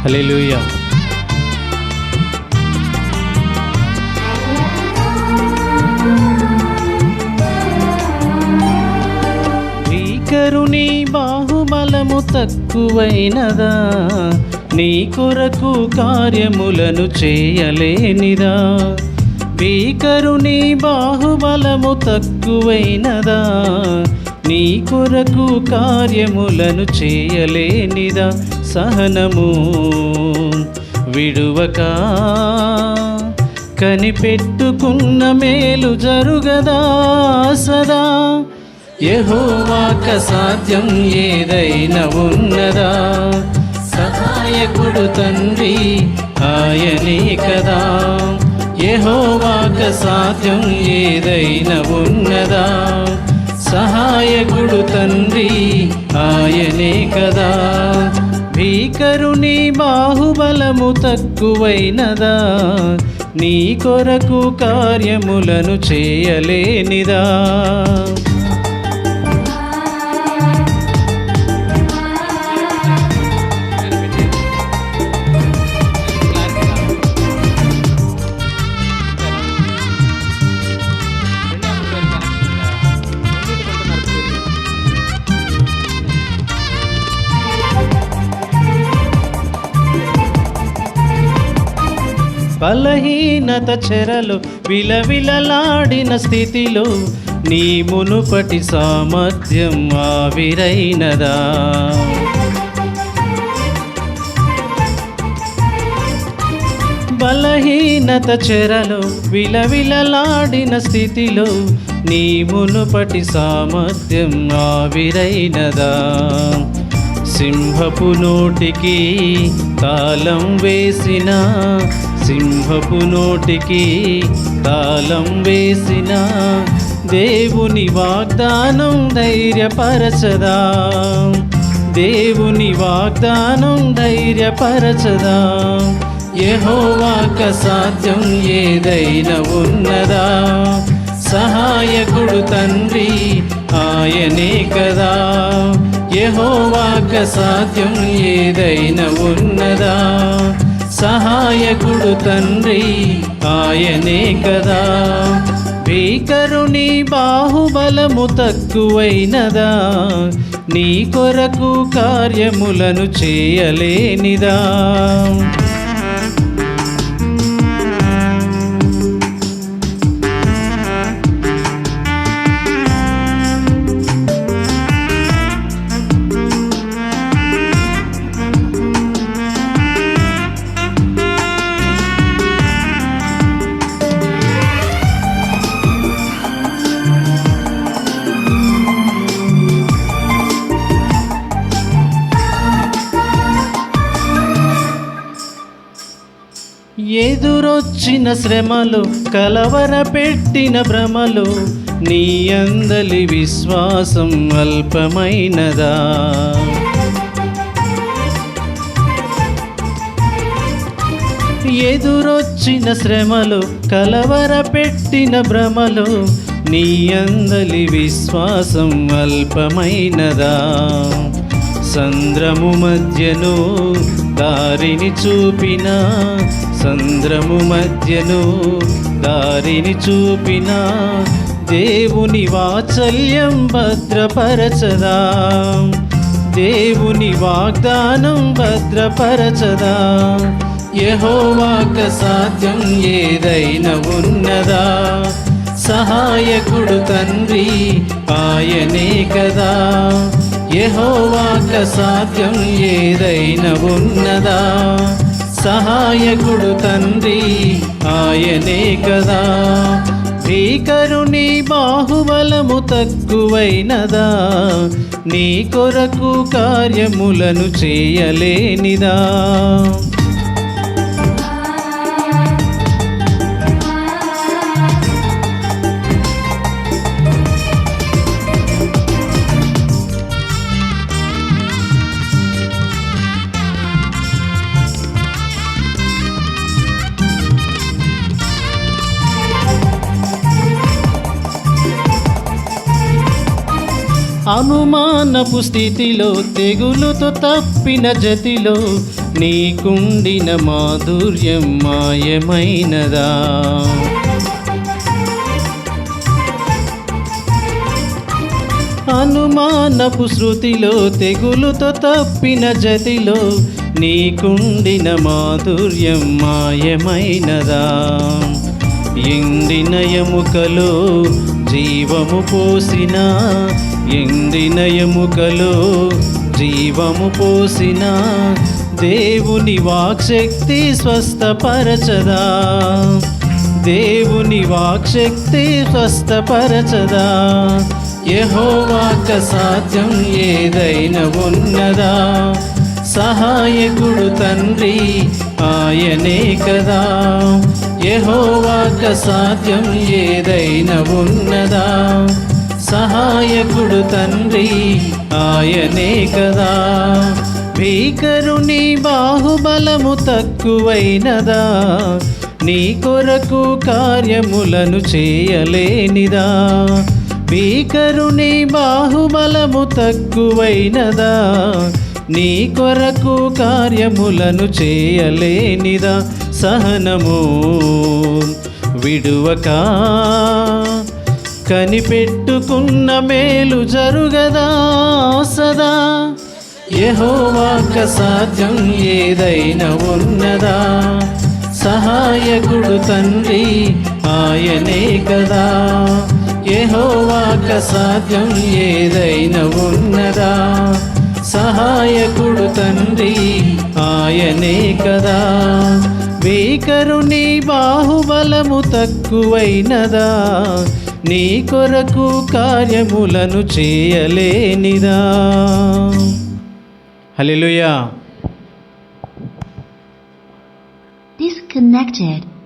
హల్లెలూయా. భీకరుని బాహుబలము తక్కువైనదా, నీ కొరకు కార్యములను చేయలేనిదా. భీకరుని బాహుబలము తక్కువైనదా, నీ కొరకు కార్యములను చేయలేనిదా. సహనము విడువక కనిపెట్టుకున్న మేలు జరుగదా సదా. యెహోవాకు సాధ్యం ఏదైనా ఉన్నదా, సహాయకుడు తండ్రి ఆయనే కదా. యెహోవాకు సాధ్యం ఏదైనా ఉన్నదా, సహాయకుడు తండ్రి ఆయనే కదా. భీకరుని బాహుబలము తక్కువైనదా, నీ కొరకు కార్యములను చేయలేనిదా. బలహీనత చెరలో విలవిలలాడిన స్థితిలో నీ మునుపటి సామర్థ్యం ఆవిరైనదా. బలహీనత చెరలో విలవిలలాడిన స్థితిలో నీ మునుపటి సామర్థ్యం ఆవిరైనదా. సింహపు నోటికి తాళం వేసిన, సింహపు నోటికి తాళం వేసిన దేవుని వాగ్దానం ధైర్యపరచదా. దేవుని వాగ్దానం ధైర్యపరచదా. యెహోవాకు సాధ్యం ఏదైనా ఉన్నదా, సహాయకుడు తండ్రి ఆయనే కదా. యెహోవాకు సాధ్యం ఏదైనా ఉన్నదా, సహాయకుడు తండ్రి ఆయనే కదా. భీకరుని బాహుబలము తక్కువైనదా, నీ కొరకు కార్యములను చేయలేనిదా. ఎదురొచ్చిన శ్రమలు కలవరపెట్టిన భ్రమలు నీ అందలి విశ్వాసం అల్పమైనదా. ఎదురొచ్చిన శ్రమలు కలవరపెట్టిన భ్రమలు నీ అందలి విశ్వాసం అల్పమైనదా. సంద్రము మధ్యను దారిని చూపిన, సంద్రము మధ్యను దారిని చూపిన దేవుని వాత్సల్యం భద్రపరచదా. దేవుని వాగ్దానం భద్రపరచదా. యెహోవాకు సాధ్యం ఏదైనా ఉన్నదా, సహాయకుడు తండ్రి ఆయనే కదా. యెహోవాకు సాధ్యం ఏదైనా ఉన్నదా, సహాయకుడు తండ్రి ఆయనే కదా. భీకరుని బాహుబలము తక్కువైనదా, నీ కొరకు కార్యములను చేయలేనిదా. అనుమానపు స్థితిలో తెగులుతో తప్పిన జతిలో నీకుండిన మాధుర్యం మాయమైనదా? అనుమానపు శృతిలో తెగులుతో తప్పిన జతిలో నీకుండిన మాధుర్యం మాయమైనదా? ఎండిన ఎముకలో జీవము పోసిన, ఎండిన ఎముకలో జీవము పోసిన దేవుని వాక్శక్తి స్వస్థపరచదా? దేవుని వాక్శక్తి స్వస్థపరచదా? యెహోవాకు సాధ్యం ఏదైనా ఉన్నదా? సహాయకుడు తండ్రి ఆయనే కదా. యెహోవాకు సాధ్యం ఏదైనా ఉన్నదా? సహాయకుడు తండ్రి ఆయనే కదా. భీకరుని బాహుబలము తక్కువైనదా? నీ కొరకు కార్యములను చేయలేనిదా? భీకరుని బాహుబలము తక్కువైనదా? నీ కొరకు కార్యములను చేయలేనిదా? సహనము విడువక కనిపెట్టుకున్న మేలు జరుగదా సదా? యెహోవాకు సాధ్యం ఏదైనా ఉన్నదా? సహాయకుడు తండ్రి ఆయనే కదా. యెహోవాకు సాధ్యం ఏదైనా ఉన్నదా? సహాయకుడు తండ్రి ఆయనే కదా. భీకరుని బాహుబలము తక్కువైనదా? నీ కొరకు కార్యములను చేయలేనిదా? హల్లెలూయా. Disconnected.